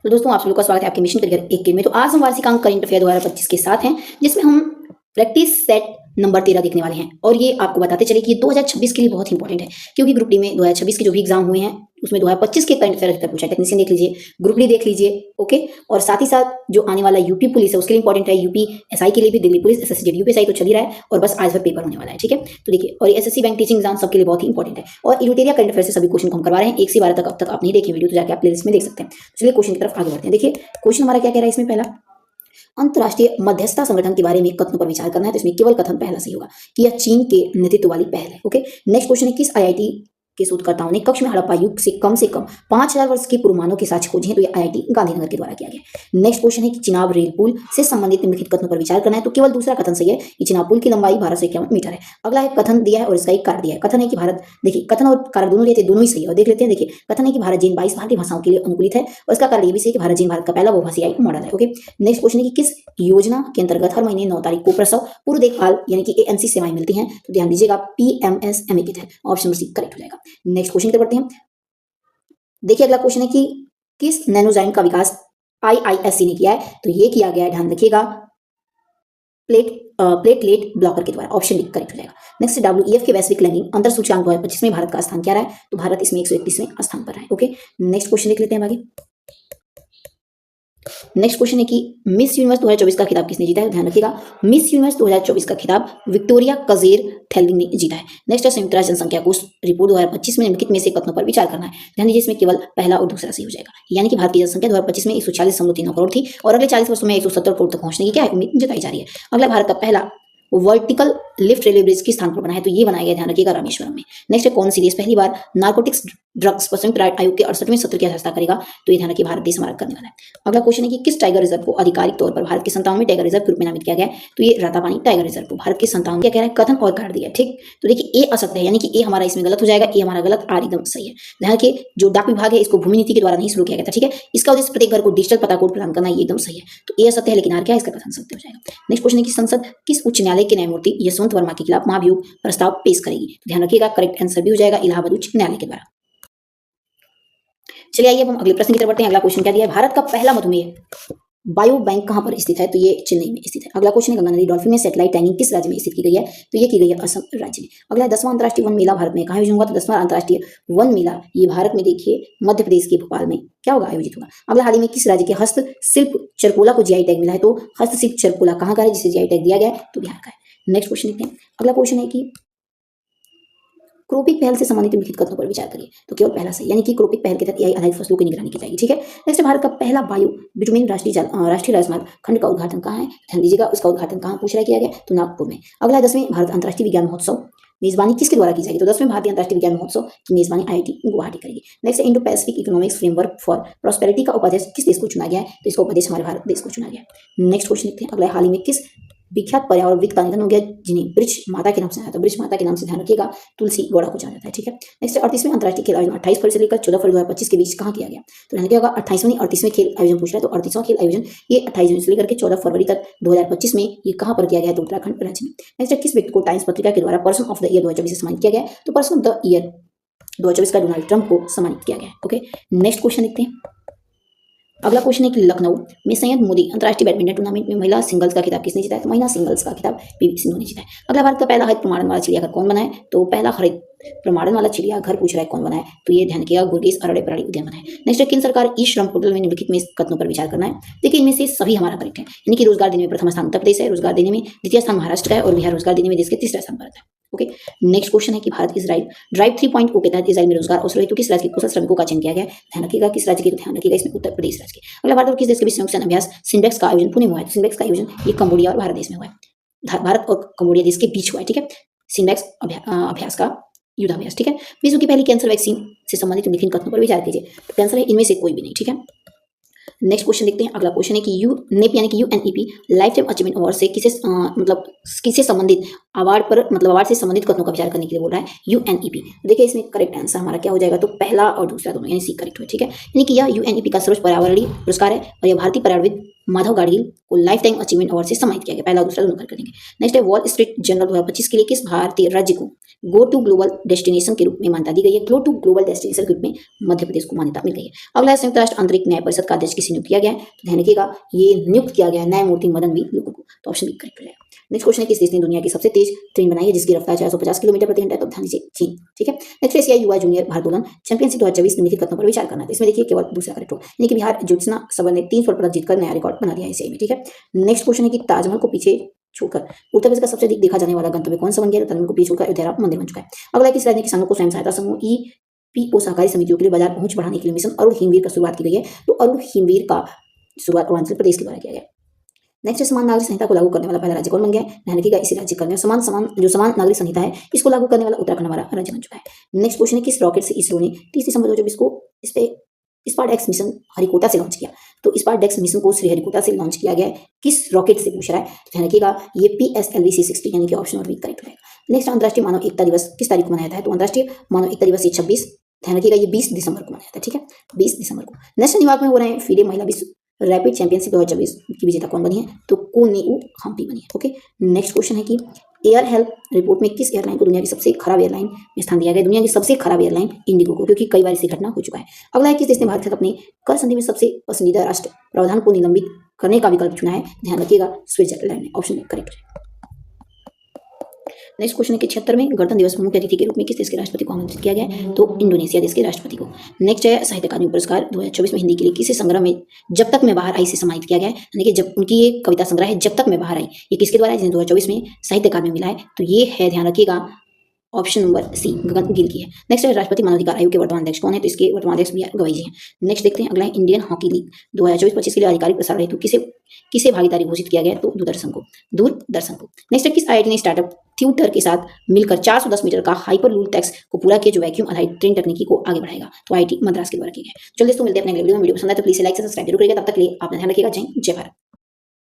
तो दोस्तों आप सभी का स्वागत है आपके मिशन करियर एक में। तो आज हम वार्षिकांक करंट अफेयर 2025 के साथ हैं, जिसमें हम प्रैक्टिस सेट नंबर 13 देखने वाले हैं। और ये आपको बताते चले कि ये 2026 के लिए बहुत इंपॉर्टेंट है, क्योंकि ग्रुप डी में 2026 के जो भी एग्जाम हुए हैं उसमें 2025 के करंट अफेयर पूछा है। टेक्नीशियन देख लीजिए, ग्रुप डी देख लीजिए, ओके। और साथ ही साथ जो आने वाला यूपी पुलिस है उसके लिए इंपॉर्टेंट है, यूपी एसआई के लिए भी, Delhi police, SSC JD, UPSI तो चल ही रहा है और बस आज भर पेपर होने वाला है, ठीक है। तो देखिए, और एसएससी बैंक टीचिंग एग्जाम सबके लिए बहुत ही इंपॉर्टेंट है। और इलुटेरिया करंट अफेयर से सभी क्वेश्चन को हम करवा रहे हैं 1 से 12 तक। अब तक आप नहीं देखे वीडियो तो जाके आप प्लेलिस्ट में देख सकते हैं। चलिए क्वेश्चन की तरफ आगे बढ़ते हैं। देखिए क्वेश्चन हमारा क्या कह रहा है इसमें। पहला, अंतर्राष्ट्रीय मध्यस्थता संगठन के बारे में कथनों पर विचार करना है, तो इसमें केवल कथन पहला सही होगा कि यह चीन के नेतृत्व वाली पहल है, ओके। नेक्स्ट क्वेश्चन है, किस आईआईटी के शोधकर्ताओं ने कक्ष में हड़प्पा युग से कम 5000 वर्ष के पूर्व मानव के साक्ष्य खोजे हैं, तो ये आईआईटी गांधीनगर के द्वारा किया गया। नेक्स्ट क्वेश्चन है कि चिनाब रेल पुल से संबंधित निम्नलिखित कथनों पर विचार करना है, तो केवल दूसरा कथन सही है कि चिनाब पुल की लंबाई 1251 मीटर है। अगला है कथन दिया है और इसका एक कारक दिया है। कथन है कि भारत, देखिए कथन और कारक दोनों दिए थे, दोनों ही सही है। और देख लेते हैं, देखिए कथन है कि भारत जैन 22 भारतीय भाषाओं के लिए अनुकूलित है, और इसका कारण ये भी सही है कि भारत जैन भारत का पहला बहुभाषीय मॉडल है, ओके। नेक्स्ट क्वेश्चन है कि किस योजना के अंतर्गत हर महीने 9 तारीख को प्रसव पूर्व देखभाल यानी कि एएनसी सेवाएं मिलती हैं, तो ध्यान दीजिएगा पीएमएसएमए के तहत। ऑप्शन सी करेक्ट हो जाएगा। नेक्स्ट क्वेश्चन बढ़ते हैं। देखिए अगला क्वेश्चन है कि किस नैनोजाइम का विकास आईआईएससी ने किया है, तो ये किया गया है, ध्यान रखिएगा, प्लेटलेट ब्लॉकर के द्वारा। ऑप्शन डी करेक्ट हो जाएगा। नेक्स्ट, डब्ल्यूईएफ के वैश्विक रैंकिंग अंतर सूचकांक 2025 में भारत का स्थान क्या रहा है, तो भारत इसमें 131वें स्थान पर है, ओके। नेक्स्ट क्वेश्चन देख लेते हैं आगे। नेक्स्ट क्वेश्चन है कि मिस यूनिवर्स 2024 का खिताब किसने जीता है, ध्यान रखिएगा, मिस यूनिवर्स 2024 का खिताब विक्टोरिया कजेर थेल्विंग ने जीता है। नेक्स्ट है, संयुक्त राष्ट्र जनसंख्या कोष रिपोर्ट 2025 में निम्नलिखित में से कथनों पर विचार करना है। ध्यान दीजिए, इसमें केवल पहला और दूसरा सही हो जाएगा, यानी कि भारत की जनसंख्या 2025 में 146.39 करोड़ थी और अगले 40 वर्षों में 170 करोड़ तक पहुंचने की क्या है उम्मीद जताई जा रही है। अगला, भारत का पहला वर्टिकल लिफ्ट रेलवे ब्रिज किस स्थान पर बना है, तो ये बनाया गया, ध्यान रखिएगा, रामेश्वरम में। नेक्स्ट है, कौन सी देश पहली बार नार्कोटिक्स ड्रग्स पर संयुक्त राष्ट्र आयोग के 68वें सत्र की अध्यक्षता करेगा, तो ये ध्यान रखिए, भारत देश हमारा करने वाला है। अगला क्वेश्चन है कि किस टाइगर रिजर्व को आधिकारिक तौर पर भारत के 57वें टाइगर रिजर्व के रूप में नामित किया गया है, तो ये रातापानी टाइगर रिजर्व को भारत के 57 क्या कह रहा है, कथन और कार दिया है, ठीक। तो देखिए ए असत्य है, यानी कि ए हमारा इसमें गलत हो जाएगा, ए हमारा गलत, आर एकदम सही है। ध्यान रखिए, जो डाक विभाग है इसको भूमि नीति के द्वारा नहीं शुरू किया गया था, ठीक है। इसका उद्देश्य प्रत्येक घर को डिजिटल पता कोड प्रदान करना, ये एकदम सही है। तो ए असत्य है, लेकिन आर क्या है, इसका कथन सत्य हो जाएगा। नेक्स्ट क्वेश्चन है कि संसद किस उच्च न्यायालय के न्यायमूर्ति यशवंत वर्मा के खिलाफ महाभियोग प्रस्ताव पेश करेगी, तो ध्यान रखिएगा, करेक्ट आंसर भी हो जाएगा, इलाहाबाद उच्च न्यायालय के द्वारा। चलिए आइए अब हम अगले प्रश्न की तरफ बढ़ते हैं। अगला क्वेश्चन क्या दिया है, भारत का पहला मधुमेह बायो बैंक कहां पर स्थित है, तो ये चेन्नई में स्थित है। अगला क्वेश्चन है, गंगा नदी डॉल्फिन में सैटेलाइट टैगिंग किस राज्य में स्थित की गई है, तो ये की गई है असम राज्य में। अगला है, 10वां अंतर्राष्ट्रीय वन मेला भारत में कहां आयोजन होगा, तो 10वां अंतर्राष्ट्रीय वन मेला ये भारत में, देखिए मध्य प्रदेश के भोपाल में क्या होगा, आयोजित होगा। अगला, हाल ही में किस राज्य के हस्तशिल्प चरकोला को जीआई टैग मिला है, तो हस्तशिल्प चरकोला कहां का है जिसे जीआई टैग दिया गया है, तो बिहार का है। नेक्स्ट क्वेश्चन देखते हैं। अगला क्वेश्चन है कि क्रोपिक पहल से संबंधित निम्नलिखित कथनों पर विचार करिए, तो केवल पहला सही, यानी कि क्रोपिक पहल के तहत एआई आधारित फसलों की निगरानी की जाएगी, ठीक है। नेक्स्ट, भारत का पहला बायो बिटुमिन राष्ट्रीय राजमार्ग खंड का उद्घाटन कहाँ है, ध्यान दीजिएगा, उसका उद्घाटन कहाँ पूछ रहा किया गया, तो नागपुर में। अगला, 10वें भारत अंतर्राष्ट्रीय विज्ञान महोत्सव मेजबानी किसके द्वारा की जाएगी, तो 10वें भारतीय अंतर्राष्ट्रीय विज्ञान महोत्सव की मेजबानी आईआईटी गुवाहाटी करेगी। Next, Indo Pacific economics framework for prosperity का उपाध्यक्ष किस देश को चुना गया है, तो इसका उपाध्यक्ष हमारे भारत देश को चुना गया है। नेक्स्ट क्वेश्चन देखते हैं। अगला, हाल ही में किस विख्यात पर्यावरणविद का निधन हो गया जिन्हें ब्रिज माता के नाम से जाना जाता है, ब्रिज माता के नाम से, ध्यान रखिएगा, तुलसी गौड़ा को जाना जाता है, ठीक है। नेक्स्ट, 38वें अंतर्राष्ट्रीय खेल आयोजन 28 फरवरी से लेकर 14 फरवरी 2025 के बीच कहाँ किया गया, तो ध्यान रखिएगा, 28वें 38वें खेल आयोजन पूछ रहा है, तो 38वां खेल आयोजन ये 28 जून से लेकर के 14 फरवरी तक 2025 में ये कहाँ पर किया गया है, तो उत्तराखंड राज्य में। नेक्स्ट, किस व्यक्ति को टाइम्स पत्रिका के द्वारा पर्सन ऑफ द ईयर 2024 से सम्मानित किया गया, तो पर्सन ऑफ द ईयर 2024 का डोनाल्ड ट्रंप को सम्मानित किया गया है, ओके। नेक्स्ट क्वेश्चन देखते हैं। अगला क्वेश्चन है कि लखनऊ में संयद मोदी अंतर्राष्ट्रीय बैडमिंटन टूर्नामेंट में महिला सिंगल्स का खिताब किसने जीता है, तो महिला सिंगल्स का खिताब पीवी सिंधु ने जीता है। अगला, भारत का पहला हरित प्रमाणन वाला चिड़ियाघर कौन बना है, तो पहला हरित प्रमाणन वाला चिड़ियाघर पूछ रहा है कौन बना है, तो ये ध्यान रखिएगा, गुर्गेस अरण्य प्राणी उद्यान बना है। नेक्स्ट, केंद्र सरकार ई श्रम पोर्टल में निम्नलिखित में कथनों पर विचार करना है, देखिए इनमें से सभी हमारा करेक्ट है, यानी कि रोजगार देने में प्रथम स्थान उत्तर प्रदेश है, रोजगार देने में द्वितीय स्थान महाराष्ट्र का है और बिहार रोजगार देने में देश के तीसरा स्थान पर आता है, ओके। नेक्स्ट क्वेश्चन है कि भारत इजराइल ड्राइव 3.0 के तहत इजराइल में रोजगार अवसर हेतु किस राज्य के कुशल श्रमिकों का चयन किया गया है, ध्यान रखिएगा, किस राज्य के, तो ध्यान रखिएगा इसमें उत्तर प्रदेश राज्य के। अगला, भारत और किस देश के बीच संयुक्त सैन्य अभ्यास सिंडेक्स का आयोजन पुणे में हुआ है, तो सिंडेक्स का आयोजन ये कंबोडिया और भारत देश में हुआ है, भारत और कंबोडिया देश के बीच हुआ है, ठीक है, सिंडेक्स अभ्यास का युद्धाभ्यास, ठीक है। विश्व की पहली कैंसर वैक्सीन से संबंधित निम्नलिखित कथनों पर विचार कीजिए, तो कैंसर है इनमें से कोई भी नहीं, ठीक है। नेक्स्ट क्वेश्चन देखते हैं। अगला क्वेश्चन है कि यूनेप यानी कि UNEP life time achievement award से किसे संबंधित अवार्ड पर मतलब अवार्ड से संबंधित कथनों का विचार करने के लिए बोल रहा है यूएनईपी। देखिए इसमें करेक्ट आंसर हमारा क्या हो जाएगा, तो पहला और दूसरा दोनों यानी सी करेक्ट हुआ, ठीक है। यानी कि यह यूएनईपी का सर्वोच्च पर्यावरणीय पुरस्कार है और यह भारतीय पर्यावरणविद माधव गाडगिल को लाइफ टाइम अचीवमेंट अवार्ड से सम्मानित किया गया। पहला और दूसरा दोनों कर देंगे। नेक्स्ट है वॉल स्ट्रीट जर्नल 2025 के लिए किस भारतीय राज्य को गो टू ग्लोबल डेस्टिनेशन के रूप में मान्यता दी गई है। गो टू ग्लोबल डेस्टिनेशन के रूप में मध्य प्रदेश को मान्यता मिल गई है। अगला है संयुक्त राष्ट्र आंतरिक न्याय परिषद का अध्यक्ष किसे नियुक्त किया गया है, तो ध्यान रखिएगा ये नियुक्त किया गया है न्यायमूर्ति मदन बी लोकुर को, तो ऑप्शन बी करेक्ट हो जाएगा। नेक्स्ट क्वेश्चन है किस देश ने दुनिया की सबसे तेज ट्रेन बनाई है जिसकी रफ्तार 450 किलोमीटर प्रति घंटा है, तो ध्यान से चीन, ठीक है। नेक्स्ट एशियाई युवा जूनियर भारोत्तोलन चैंपियनशिप 2024 निम्नलिखित कथनों पर विचार करना है, तो इसमें देखिए केवल दूसरा करेक्ट हो, यानी कि बिहार ज्योत्सना सबल ने 3 स्वर्ण पदक जीतकर नया रिकॉर्ड बना दिया है एशियाई में, ठीक है। नेक्स्ट क्वेश्चन है कि ताजमहल को पीछे छोड़कर उत्तर प्रदेश का सबसे अधिक देखा जाने वाला गंतव्य कौन सा बन गया, तो ताजमहल को पीछे छोड़कर अयोध्या मंदिर बन चुका है। अगला किस राज्य के किसानों को स्वयं सहायता समूह ईपीओ सहकारी समितियों के लिए बाजार पहुंच बढ़ाने के लिए मिशन अरुण हिमवीर का शुरुआत की गई है, तो अरुण हिमवीर का शुरुआत अरुणाचल प्रदेश के द्वारा किया गया। नेक्स्ट समान नागरिक संहिता को लागू करने वाला पहला राज्य कौन बन गया है, ध्यान रखिएगा इसी राज्य करने समान नागरिक संहिता है इसको लागू करने वाला उत्तराखंड हमारा राज्य बन चुका है। नेक्स्ट क्वेश्चन है किस रॉकेट से इसरो ने 30 दिसंबर 2024 को इस पे स्पार्ट एक्स मिशन हरिकोटा से लॉन्च किया, तो स्पार्ट एक्स मिशन को श्रीहरिकोटा से लॉन्च किया गया है, किस रॉकेट से पूछ रहा है, ध्यान रखिएगा ये PSLV-C60 यानी कि ऑप्शन और बी करेक्ट रहेगा। नेक्स्ट अंतर्राष्ट्रीय मानव एकता दिवस किस तारीख को मनाया जाता है, तो अंतर्राष्ट्रीय मानव एकता दिवस ये 26, ध्यान रखिएगा ये 20 दिसंबर को मनाया जाता है, ठीक है 20 दिसंबर को। नेक्स्ट न्यूयॉर्क में हो रहे हैं फीडे महिला विश्व रैपिड चैंपियनशिप 2024 की विजेता कौन बनी है, तो कोनेऊ हम्पी बनी है, ओके। नेक्स्ट क्वेश्चन है कि एयर हेल्थ रिपोर्ट में किस एयरलाइन को दुनिया की सबसे खराब एयरलाइन में स्थान दिया गया, दुनिया की सबसे खराब एयरलाइन इंडिगो को, क्योंकि कई बार इसकी घटना हो चुका है। अगला है किस देश ने भारत के साथ अपने कर संधि में सबसे पसंदीदा राष्ट्र प्रावधान को निलंबित करने का विकल्प चुना है, ध्यान रखिएगा स्विट्जरलैंड ने, ऑप्शन करेक्ट है। नेक्स्ट क्वेश्चन है कि 76वें गणतंत्र दिवस मुख्य अतिथि के रूप में किस देश के राष्ट्रपति को आमंत्रित किया गया है, तो इंडोनेशिया देश के राष्ट्रपति को। नेक्स्ट है साहित्य अकादमी पुरस्कार 2024 में हिंदी के लिए किसे संग्रह में जब तक मैं बाहर आई से सम्मानित किया गया है, यानी कि जब उनकी ये कविता संग्रह है जब तक मैं बाहर आई, ये किसके द्वारा है जिन्हें 2024 में साहित्य अकादमी मिला है, तो ये है ध्यान रखिएगा ऑप्शन नंबर सी गगन गिल की है। नेक्स्ट है राष्ट्रपति मानवाधिकार आयोग के वर्तमान अध्यक्ष कौन है, तो इसके वर्तमान अध्यक्ष BR गवई जी हैं। नेक्स्ट देखते हैं अगला है इंडियन हॉकी लीग 2024-25 के लिए आधिकारिक प्रसारण हेतु किसे भागीदारी घोषित किया गया, तो दूरदर्शन को। नेक्स्ट है किस IIT ने स्टार्टअप ट्यूटर के साथ मिलकर 410 मीटर का हाइपर लूप टैक्स को पूरा किया जो वैक्यूम आधारित ट्रेन तकनीकी को आगे बढ़ाएगा, तो IIT मद्रास के द्वारा किया गया। चलिए दोस्तों मिलते हैं अपने वीडियो में, वीडियो पसंद आए तो प्लीज लाइक से सब्सक्राइब जरूर करिएगा। तब तक के लिए आप ध्यान रखिएगा। जय भारत।